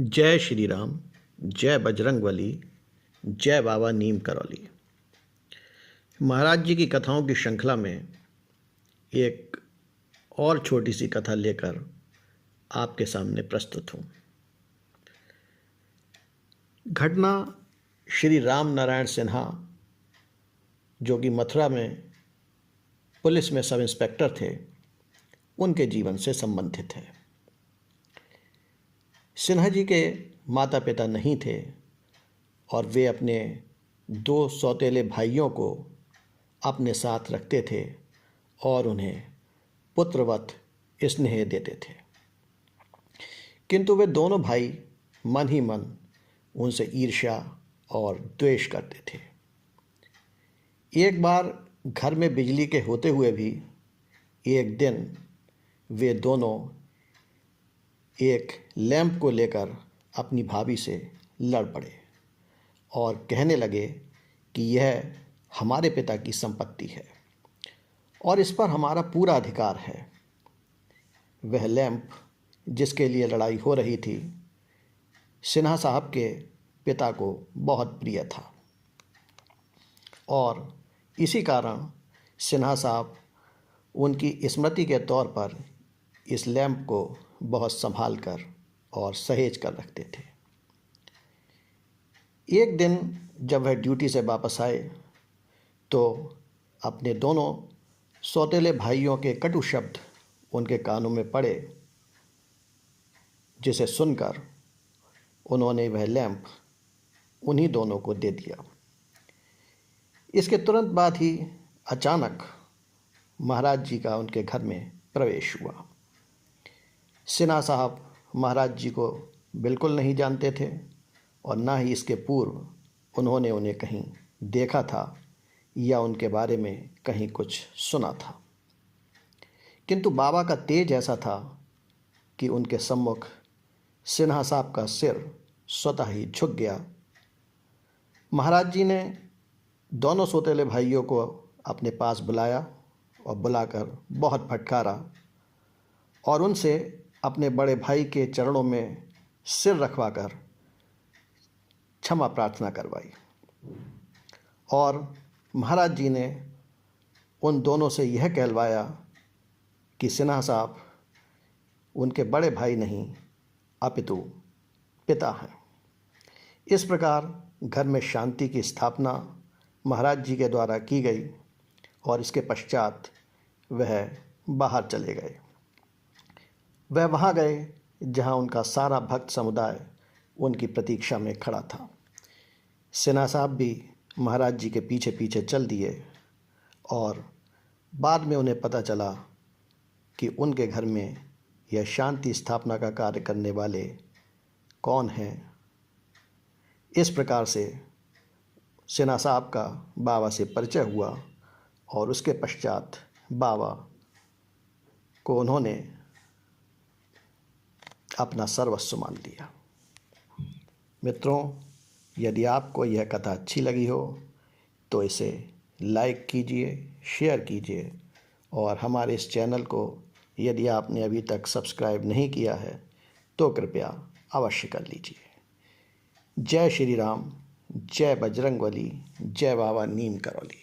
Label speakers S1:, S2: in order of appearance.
S1: जय श्री राम, जय बजरंगबली, जय बाबा नीम करौली। महाराज जी की कथाओं की श्रृंखला में एक और छोटी सी कथा लेकर आपके सामने प्रस्तुत हूँ। घटना श्री राम नारायण सिन्हा, जो कि मथुरा में पुलिस में सब इंस्पेक्टर थे, उनके जीवन से संबंधित है। सिन्हा जी के माता पिता नहीं थे और वे अपने 2 सौतेले भाइयों को अपने साथ रखते थे और उन्हें पुत्रवत स्नेह देते थे। किंतु वे दोनों भाई मन ही मन उनसे ईर्ष्या और द्वेष करते थे। एक बार घर में बिजली के होते हुए भी एक दिन वे दोनों एक लैंप को लेकर अपनी भाभी से लड़ पड़े और कहने लगे कि यह हमारे पिता की संपत्ति है और इस पर हमारा पूरा अधिकार है। वह लैंप जिसके लिए लड़ाई हो रही थी, सिन्हा साहब के पिता को बहुत प्रिय था और इसी कारण सिन्हा साहब उनकी स्मृति के तौर पर इस लैंप को बहुत संभाल कर और सहेज कर रखते थे। एक दिन जब वह ड्यूटी से वापस आए तो अपने दोनों सौतेले भाइयों के कटु शब्द उनके कानों में पड़े, जिसे सुनकर उन्होंने वह लैंप उन्हीं दोनों को दे दिया। इसके तुरंत बाद ही अचानक महाराज जी का उनके घर में प्रवेश हुआ। सिन्हा साहब महाराज जी को बिल्कुल नहीं जानते थे और ना ही इसके पूर्व उन्होंने उन्हें कहीं देखा था या उनके बारे में कहीं कुछ सुना था। किंतु बाबा का तेज ऐसा था कि उनके सम्मुख सिन्हा साहब का सिर स्वतः ही झुक गया। महाराज जी ने दोनों सौतेले भाइयों को अपने पास बुलाया और बुलाकर बहुत फटकारा और उनसे अपने बड़े भाई के चरणों में सिर रखवाकर क्षमा प्रार्थना करवाई और महाराज जी ने उन दोनों से यह कहलवाया कि सिन्हा साहब उनके बड़े भाई नहीं अपितु पिता हैं। इस प्रकार घर में शांति की स्थापना महाराज जी के द्वारा की गई और इसके पश्चात वह बाहर चले गए। वह वहाँ गए जहाँ उनका सारा भक्त समुदाय उनकी प्रतीक्षा में खड़ा था। सिन्हा साहब भी महाराज जी के पीछे पीछे चल दिए और बाद में उन्हें पता चला कि उनके घर में यह शांति स्थापना का कार्य करने वाले कौन हैं। इस प्रकार से सिन्हा साहब का बाबा से परिचय हुआ और उसके पश्चात बाबा को उन्होंने अपना सर्वस्व मान लिया। मित्रों, यदि आपको यह कथा अच्छी लगी हो तो इसे लाइक कीजिए, शेयर कीजिए और हमारे इस चैनल को यदि आपने अभी तक सब्सक्राइब नहीं किया है तो कृपया अवश्य कर लीजिए। जय श्री राम, जय बजरंगबली, जय बाबा नीम करौली।